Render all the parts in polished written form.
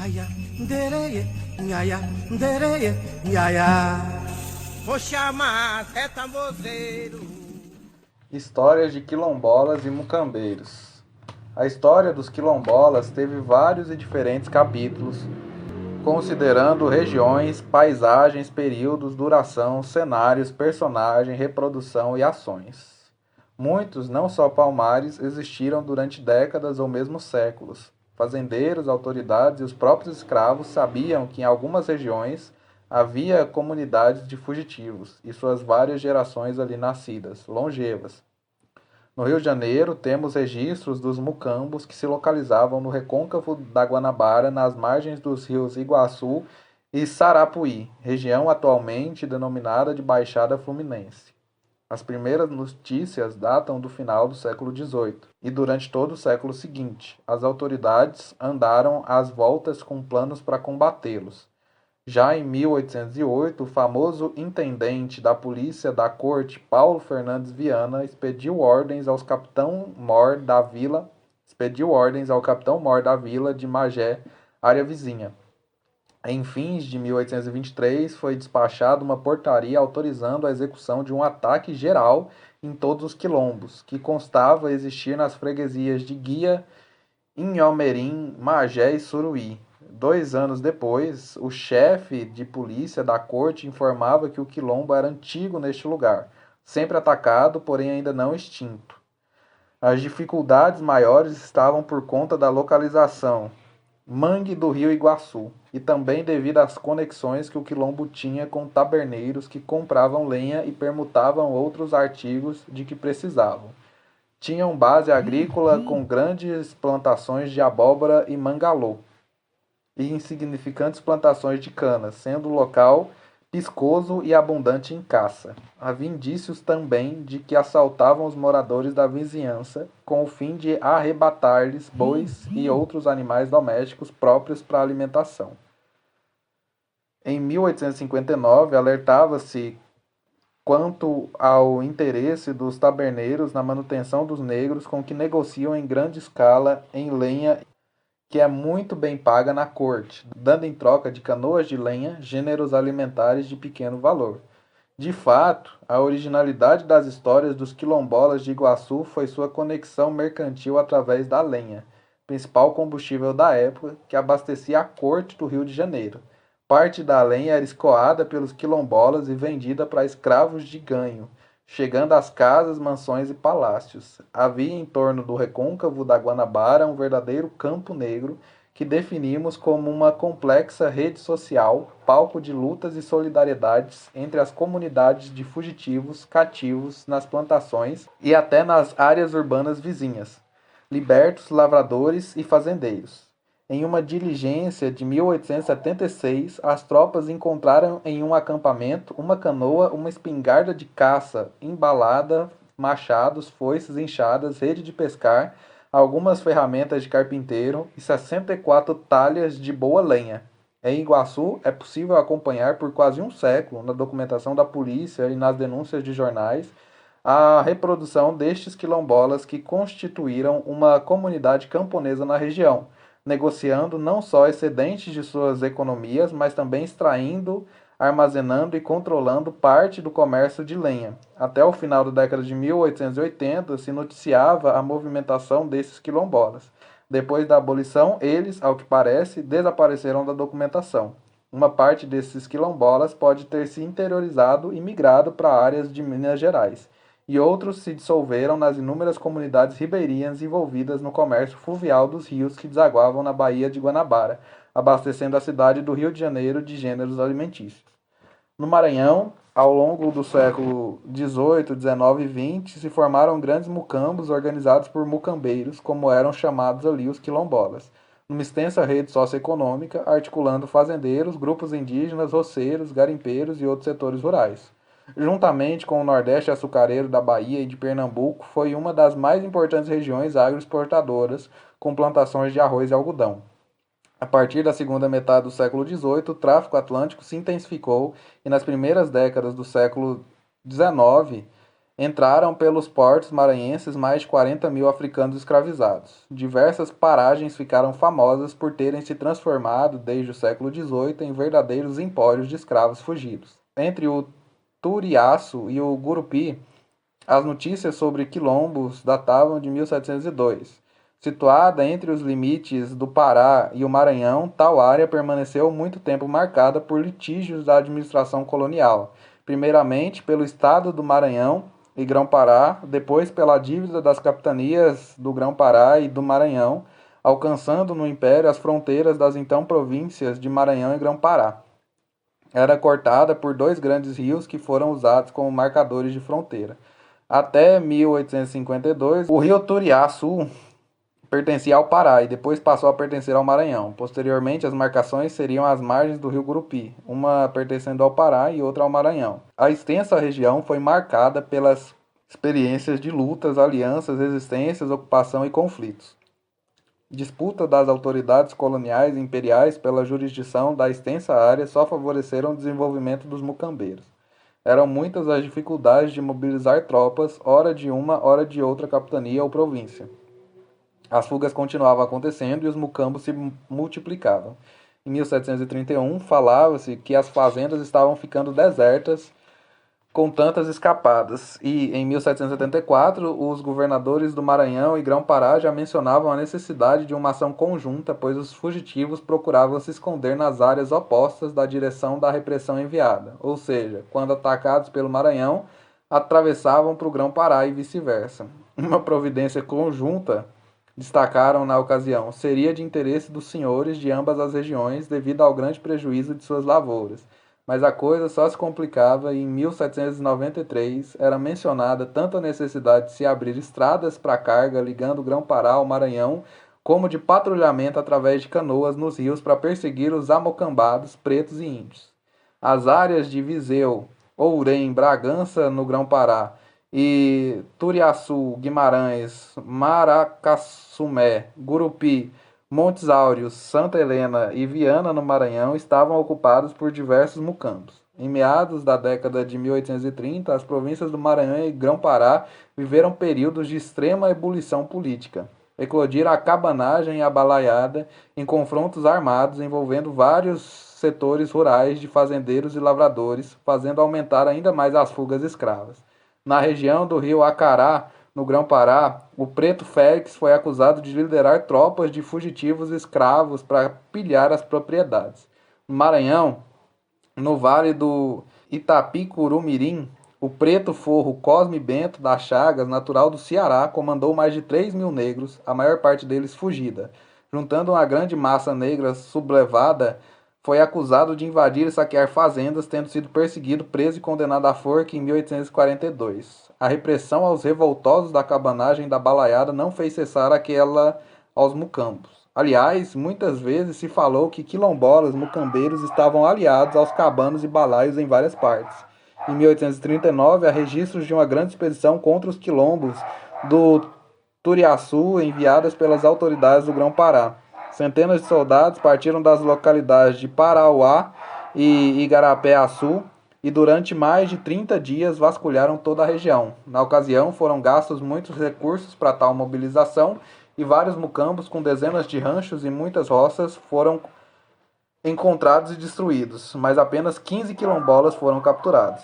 Aya, ndereye, nhaya, ndereye, nhaya. Vou chamar Zé Tambozeiro. Histórias de quilombolas e mucambeiros. A história dos quilombolas teve vários e diferentes capítulos, considerando regiões, paisagens, períodos, duração, cenários, personagem, reprodução e ações. Muitos, não só palmares, existiram durante décadas ou mesmo séculos. Fazendeiros, autoridades e os próprios escravos sabiam que em algumas regiões havia comunidades de fugitivos e suas várias gerações ali nascidas, longevas. No Rio de Janeiro, temos registros dos mucambos que se localizavam no recôncavo da Guanabara, nas margens dos rios Iguaçu e Sarapuí, região atualmente denominada de Baixada Fluminense. As primeiras notícias datam do final do século XVIII e durante todo o século seguinte, as autoridades andaram às voltas com planos para combatê-los. Já em 1808, o famoso intendente da polícia da corte, Paulo Fernandes Viana, expediu ordens ao capitão-mor da vila de Magé, área vizinha. Em fins de 1823, foi despachada uma portaria autorizando a execução de um ataque geral em todos os quilombos, que constava existir nas freguesias de Guia, Inhomerim, Magé e Suruí. 2 anos depois, o chefe de polícia da corte informava que o quilombo era antigo neste lugar, sempre atacado, porém ainda não extinto. As dificuldades maiores estavam por conta da localização, mangue do rio Iguaçu, e também devido às conexões que o quilombo tinha com taberneiros que compravam lenha e permutavam outros artigos de que precisavam. Tinham base agrícola com grandes plantações de abóbora e mangalô, e insignificantes plantações de cana, sendo o local piscoso e abundante em caça. Havia indícios também de que assaltavam os moradores da vizinhança com o fim de arrebatar-lhes bois e outros animais domésticos próprios para alimentação. Em 1859, alertava-se quanto ao interesse dos taberneiros na manutenção dos negros com que negociam em grande escala em lenha que é muito bem paga na corte, dando em troca de canoas de lenha gêneros alimentares de pequeno valor. De fato, a originalidade das histórias dos quilombolas de Iguaçu foi sua conexão mercantil através da lenha, principal combustível da época, que abastecia a corte do Rio de Janeiro. Parte da lenha era escoada pelos quilombolas e vendida para escravos de ganho, chegando às casas, mansões e palácios. Havia em torno do recôncavo da Guanabara um verdadeiro campo negro que definimos como uma complexa rede social, palco de lutas e solidariedades entre as comunidades de fugitivos, cativos, nas plantações e até nas áreas urbanas vizinhas, libertos, lavradores e fazendeiros. Em uma diligência de 1876, as tropas encontraram em um acampamento uma canoa, uma espingarda de caça embalada, machados, foices, enxadas, rede de pescar, algumas ferramentas de carpinteiro e 64 talhas de boa lenha. Em Iguaçu, é possível acompanhar por quase um século, na documentação da polícia e nas denúncias de jornais, a reprodução destes quilombolas que constituíram uma comunidade camponesa na região, negociando não só excedentes de suas economias, mas também extraindo, armazenando e controlando parte do comércio de lenha. Até o final da década de 1880 se noticiava a movimentação desses quilombolas. Depois da abolição, eles, ao que parece, desapareceram da documentação. Uma parte desses quilombolas pode ter se interiorizado e migrado para áreas de Minas Gerais, e outros se dissolveram nas inúmeras comunidades ribeirinhas envolvidas no comércio fluvial dos rios que desaguavam na Baía de Guanabara, abastecendo a cidade do Rio de Janeiro de gêneros alimentícios. No Maranhão, ao longo do século XVIII, XIX e XX, se formaram grandes mucambos organizados por mucambeiros, como eram chamados ali os quilombolas, numa extensa rede socioeconômica, articulando fazendeiros, grupos indígenas, roceiros, garimpeiros e outros setores rurais. Juntamente com o Nordeste açucareiro da Bahia e de Pernambuco, foi uma das mais importantes regiões agroexportadoras, com plantações de arroz e algodão. A partir da segunda metade do século XVIII, o tráfico atlântico se intensificou e nas primeiras décadas do século XIX entraram pelos portos maranhenses mais de 40 mil africanos escravizados. Diversas paragens ficaram famosas por terem se transformado, desde o século XVIII, em verdadeiros empórios de escravos fugidos. Entre o Turiaçu e o Gurupi, as notícias sobre quilombos datavam de 1702. Situada entre os limites do Pará e o Maranhão, tal área permaneceu muito tempo marcada por litígios da administração colonial, primeiramente pelo Estado do Maranhão e Grão-Pará, depois pela dívida das capitanias do Grão-Pará e do Maranhão, alcançando no Império as fronteiras das então províncias de Maranhão e Grão-Pará. Era cortada por dois grandes rios que foram usados como marcadores de fronteira. Até 1852, o rio Turiaçu pertencia ao Pará e depois passou a pertencer ao Maranhão. Posteriormente, as marcações seriam às margens do rio Gurupi, uma pertencendo ao Pará e outra ao Maranhão. A extensa região foi marcada pelas experiências de lutas, alianças, resistências, ocupação e conflitos. Disputa das autoridades coloniais e imperiais pela jurisdição da extensa área só favoreceram o desenvolvimento dos mucambeiros. Eram muitas as dificuldades de mobilizar tropas, ora de uma, ora de outra capitania ou província. As fugas continuavam acontecendo e os mucambos se multiplicavam. Em 1731, falava-se que as fazendas estavam ficando desertas com tantas escapadas. E em 1774, os governadores do Maranhão e Grão-Pará já mencionavam a necessidade de uma ação conjunta, pois os fugitivos procuravam se esconder nas áreas opostas da direção da repressão enviada. Ou seja, quando atacados pelo Maranhão, atravessavam para o Grão-Pará e vice-versa. Uma providência conjunta, destacaram na ocasião, seria de interesse dos senhores de ambas as regiões devido ao grande prejuízo de suas lavouras. Mas a coisa só se complicava e em 1793 era mencionada tanto a necessidade de se abrir estradas para carga ligando o Grão-Pará ao Maranhão, como de patrulhamento através de canoas nos rios para perseguir os amocambados, pretos e índios. As áreas de Viseu, Ourém, Bragança no Grão-Pará e Turiaçu, Guimarães, Maracassumé, Gurupi, Montes Áureos, Santa Helena e Viana no Maranhão estavam ocupados por diversos mucambos. Em meados da década de 1830, as províncias do Maranhão e Grão-Pará viveram períodos de extrema ebulição política. Eclodiram a cabanagem e a balaiada em confrontos armados envolvendo vários setores rurais de fazendeiros e lavradores, fazendo aumentar ainda mais as fugas escravas. Na região do rio Acará, no Grão-Pará, o Preto Félix foi acusado de liderar tropas de fugitivos escravos para pilhar as propriedades. No Maranhão, no vale do Itapicurumirim, o preto forro Cosme Bento das Chagas, natural do Ceará, comandou mais de 3.000 negros, a maior parte deles fugida. Juntando uma grande massa negra sublevada, foi acusado de invadir e saquear fazendas, tendo sido perseguido, preso e condenado à forca em 1842. A repressão aos revoltosos da cabanagem da balaiada não fez cessar aquela aos mucambos. Aliás, muitas vezes se falou que quilombolas, mucambeiros estavam aliados aos cabanos e balaios em várias partes. Em 1839, há registros de uma grande expedição contra os quilombos do Turiaçu enviadas pelas autoridades do Grão-Pará. Centenas de soldados partiram das localidades de Parauá e Igarapé-Açu e durante mais de 30 dias vasculharam toda a região. Na ocasião, foram gastos muitos recursos para tal mobilização e vários mucambos com dezenas de ranchos e muitas roças foram encontrados e destruídos, mas apenas 15 quilombolas foram capturados.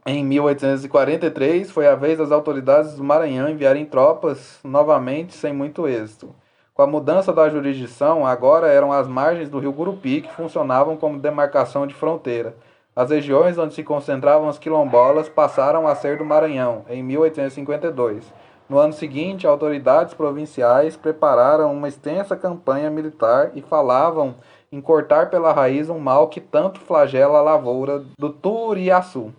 Em 1843, foi a vez das autoridades do Maranhão enviarem tropas novamente sem muito êxito. Com a mudança da jurisdição, agora eram as margens do rio Gurupi que funcionavam como demarcação de fronteira. As regiões onde se concentravam as quilombolas passaram a ser do Maranhão, em 1852. No ano seguinte, autoridades provinciais prepararam uma extensa campanha militar e falavam em cortar pela raiz um mal que tanto flagela a lavoura do Turiaçu.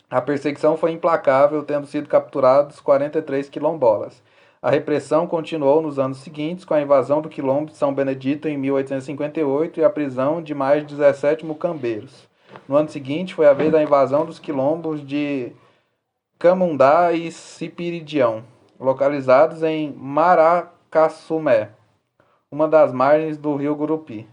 A perseguição foi implacável, tendo sido capturados 43 quilombolas. A repressão continuou nos anos seguintes, com a invasão do quilombo de São Benedito em 1858 e a prisão de mais de 17 mucambeiros. No ano seguinte, foi a vez da invasão dos quilombos de Camundá e Cipiridião, localizados em Maracassumé, uma das margens do rio Gurupi.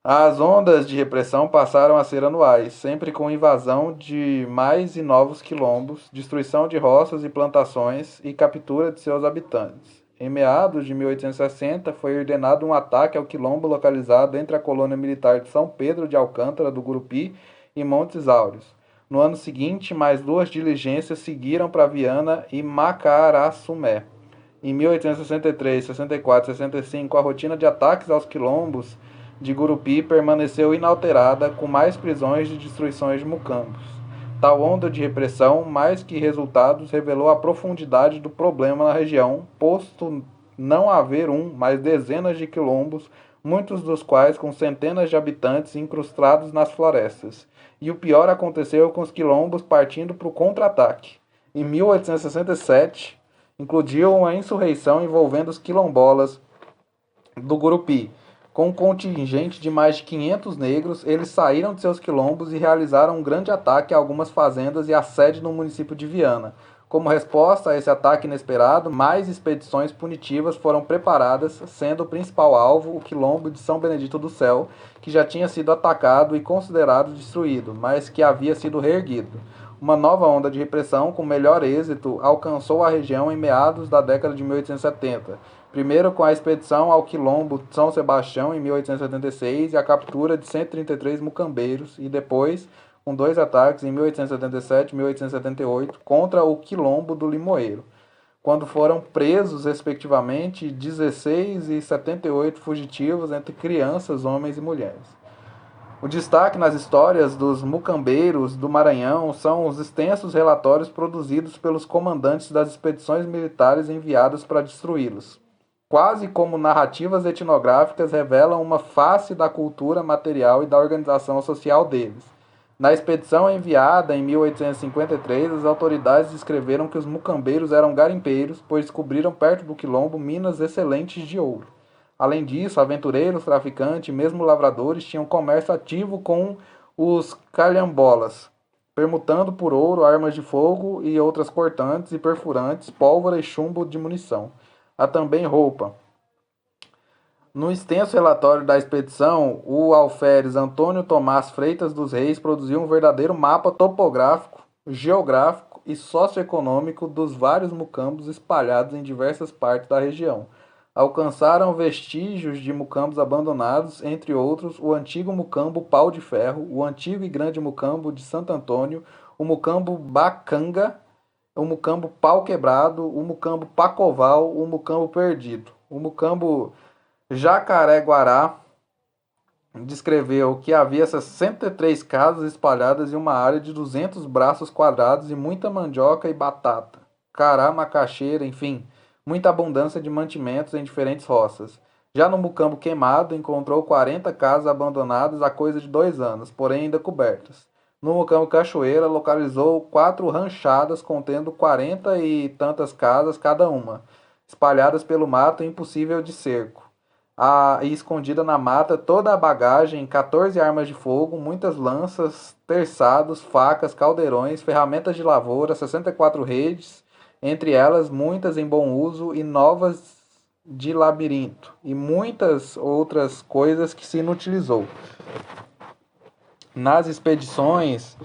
As ondas de repressão passaram a ser anuais, sempre com invasão de mais e novos quilombos, destruição de roças e plantações e captura de seus habitantes. Em meados de 1860, foi ordenado um ataque ao quilombo localizado entre a colônia militar de São Pedro de Alcântara do Gurupi e Montes Áureos. No ano seguinte, mais duas diligências seguiram para Viana e Macaraçumé. Em 1863, 64 e 65, a rotina de ataques aos quilombos de Gurupi permaneceu inalterada, com mais prisões e destruições de mucambos. Tal onda de repressão, mais que resultados, revelou a profundidade do problema na região, posto não haver um, mas dezenas de quilombos, muitos dos quais com centenas de habitantes incrustados nas florestas. E o pior aconteceu com os quilombos partindo para o contra-ataque. Em 1867, incluiu uma insurreição envolvendo os quilombolas do Gurupi. Com um contingente de mais de 500 negros, eles saíram de seus quilombos e realizaram um grande ataque a algumas fazendas e a sede no município de Viana. Como resposta a esse ataque inesperado, mais expedições punitivas foram preparadas, sendo o principal alvo o quilombo de São Benedito do Céu, que já tinha sido atacado e considerado destruído, mas que havia sido reerguido. Uma nova onda de repressão, com melhor êxito, alcançou a região em meados da década de 1870. Primeiro com a expedição ao Quilombo São Sebastião em 1876 e a captura de 133 mucambeiros, e depois com dois ataques em 1877 e 1878 contra o Quilombo do Limoeiro, quando foram presos, respectivamente, 16 e 78 fugitivos, entre crianças, homens e mulheres. O destaque nas histórias dos mucambeiros do Maranhão são os extensos relatórios produzidos pelos comandantes das expedições militares enviadas para destruí-los. Quase como narrativas etnográficas, revelam uma face da cultura material e da organização social deles. Na expedição enviada em 1853, as autoridades descreveram que os mucambeiros eram garimpeiros, pois descobriram perto do quilombo minas excelentes de ouro. Além disso, aventureiros, traficantes e mesmo lavradores tinham comércio ativo com os calhambolas, permutando por ouro armas de fogo e outras cortantes e perfurantes, pólvora e chumbo de munição. Há também roupa. No extenso relatório da expedição, o alferes Antônio Tomás Freitas dos Reis produziu um verdadeiro mapa topográfico, geográfico e socioeconômico dos vários mucambos espalhados em diversas partes da região. Alcançaram vestígios de mucambos abandonados, entre outros o antigo mucambo Pau de Ferro, o antigo e grande mucambo de Santo Antônio, o mucambo Bacanga, o mucambo Pau Quebrado, o mucambo Pacoval, o mucambo Perdido. O mucambo Jacaré-Guará descreveu que havia 63 casas espalhadas em uma área de 200 braços quadrados e muita mandioca e batata, cará, macaxeira, enfim, muita abundância de mantimentos em diferentes roças. Já no mucambo Queimado, encontrou 40 casas abandonadas há coisa de 2 anos, porém ainda cobertas. No mucambo Cachoeira, localizou 4 ranchadas contendo 40 e tantas casas cada uma, espalhadas pelo mato impossível de cerco. E escondida na mata toda a bagagem, 14 armas de fogo, muitas lanças, terçados, facas, caldeirões, ferramentas de lavoura, 64 redes, entre elas muitas em bom uso e novas de labirinto, e muitas outras coisas que se inutilizou. Nas expedições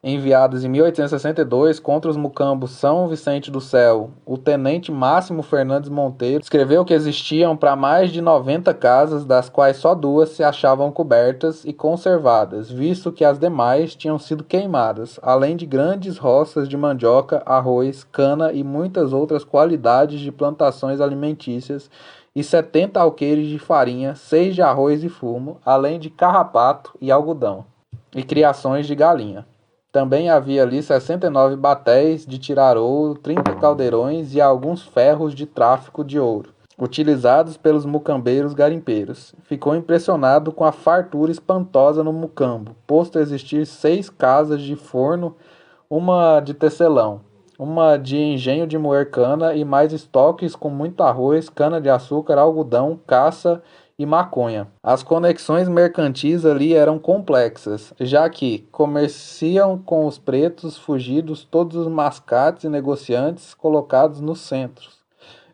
enviadas em 1862 contra os mucambos São Vicente do Céu, o tenente Máximo Fernandes Monteiro escreveu que existiam para mais de 90 casas, das quais só 2 se achavam cobertas e conservadas, visto que as demais tinham sido queimadas, além de grandes roças de mandioca, arroz, cana e muitas outras qualidades de plantações alimentícias, e 70 alqueires de farinha, 6 de arroz e fumo, além de carrapato e algodão, e criações de galinha. Também havia ali 69 batéis de tirar ouro, 30 caldeirões e alguns ferros de tráfico de ouro, utilizados pelos mucambeiros garimpeiros. Ficou impressionado com a fartura espantosa no mucambo, posto a existir 6 casas de forno, uma de tecelão, uma de engenho de moer cana e mais estoques com muito arroz, cana-de-açúcar, algodão, caça e maconha. As conexões mercantis ali eram complexas, já que comerciam com os pretos fugidos todos os mascates e negociantes colocados nos centros.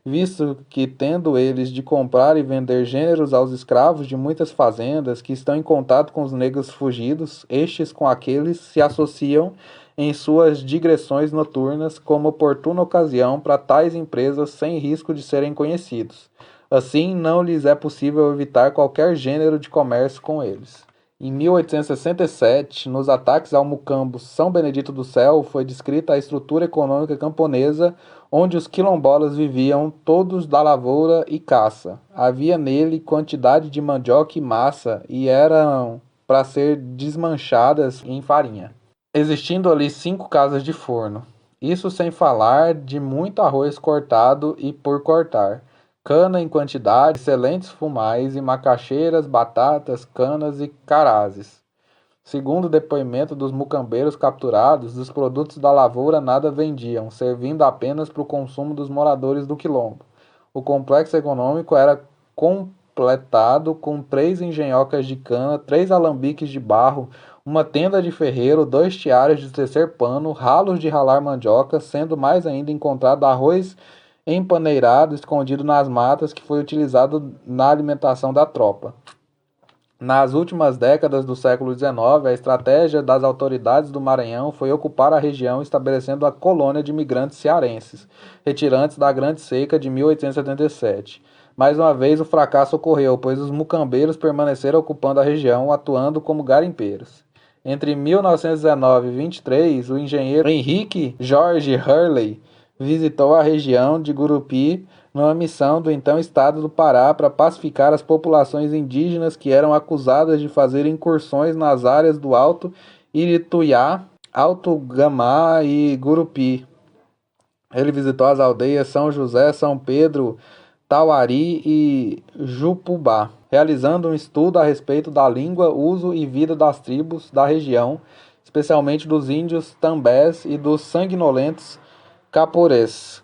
visto que, tendo eles de comprar e vender gêneros aos escravos de muitas fazendas que estão em contato com os negros fugidos, estes com aqueles se associam em suas digressões noturnas como oportuna ocasião para tais empresas sem risco de serem conhecidos. Assim, não lhes é possível evitar qualquer gênero de comércio com eles. Em 1867, nos ataques ao Mucambo São Benedito do Céu, foi descrita a estrutura econômica camponesa, onde os quilombolas viviam todos da lavoura e caça. Havia nele quantidade de mandioca e massa, e eram para ser desmanchadas em farinha, existindo ali 5 casas de forno. Isso sem falar de muito arroz cortado e por cortar, cana em quantidade, excelentes fumais e macaxeiras, batatas, canas e carazes. Segundo o depoimento dos mucambeiros capturados, dos produtos da lavoura nada vendiam, servindo apenas para o consumo dos moradores do quilombo. O complexo econômico era completado com 3 engenhocas de cana, 3 alambiques de barro, uma tenda de ferreiro, 2 tiares de tecer pano, ralos de ralar mandioca, sendo mais ainda encontrado arroz empaneirado escondido nas matas que foi utilizado na alimentação da tropa. Nas últimas décadas do século XIX, a estratégia das autoridades do Maranhão foi ocupar a região, estabelecendo a colônia de imigrantes cearenses, retirantes da Grande Seca de 1877. Mais uma vez, o fracasso ocorreu, pois os mucambeiros permaneceram ocupando a região, atuando como garimpeiros. Entre 1919 e 23, o engenheiro Henrique George Hurley visitou a região de Gurupi numa missão do então Estado do Pará para pacificar as populações indígenas que eram acusadas de fazer incursões nas áreas do Alto Irituiá, Alto Gamá e Gurupi. Ele visitou as aldeias São José, São Pedro, Tauari e Jupubá, realizando um estudo a respeito da língua, uso e vida das tribos da região, especialmente dos índios tambés e dos sanguinolentos Caporês.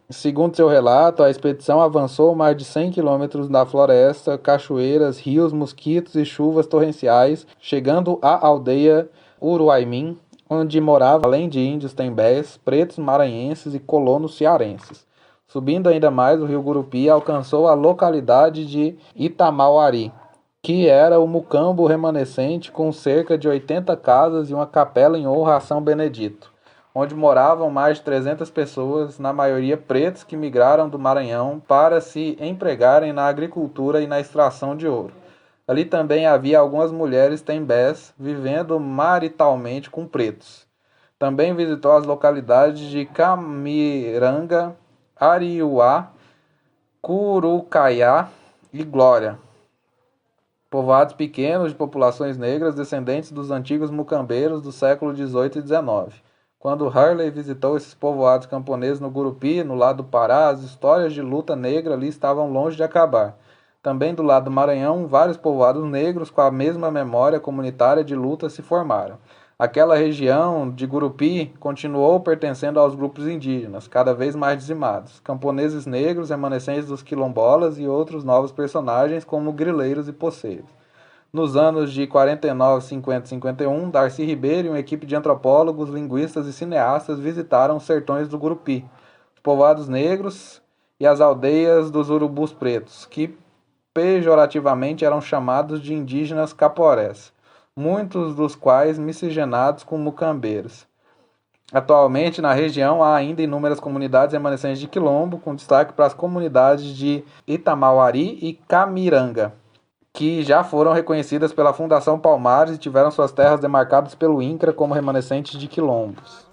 Segundo seu relato, a expedição avançou mais de 100 quilômetros da floresta, cachoeiras, rios, mosquitos e chuvas torrenciais, chegando à aldeia Uruaimim, onde moravam, além de índios tembés, pretos maranhenses e colonos cearenses. Subindo ainda mais, o rio Gurupi alcançou a localidade de Itamauari, que era o mucambo remanescente com cerca de 80 casas e uma capela em honra a São Benedito, onde moravam mais de 300 pessoas, na maioria pretos que migraram do Maranhão para se empregarem na agricultura e na extração de ouro. Ali também havia algumas mulheres tembés vivendo maritalmente com pretos. Também visitou as localidades de Camiranga, Ariuá, Curucaiá e Glória, povoados pequenos de populações negras descendentes dos antigos mucambeiros do século XVIII e XIX. Quando Hurley visitou esses povoados camponeses no Gurupi, no lado do Pará, as histórias de luta negra ali estavam longe de acabar. Também do lado do Maranhão, vários povoados negros com a mesma memória comunitária de luta se formaram. Aquela região de Gurupi continuou pertencendo aos grupos indígenas, cada vez mais dizimados, camponeses negros, remanescentes dos quilombolas e outros novos personagens como grileiros e poceiros. Nos anos de 49, 50 e 51, Darcy Ribeiro e uma equipe de antropólogos, linguistas e cineastas visitaram os sertões do Gurupi, os povoados negros e as aldeias dos urubus pretos, que pejorativamente eram chamados de indígenas caporés, muitos dos quais miscigenados com mucambeiros. Atualmente, na região, há ainda inúmeras comunidades remanescentes de quilombo, com destaque para as comunidades de Itamauari e Camiranga, que já foram reconhecidas pela Fundação Palmares e tiveram suas terras demarcadas pelo INCRA como remanescentes de quilombos.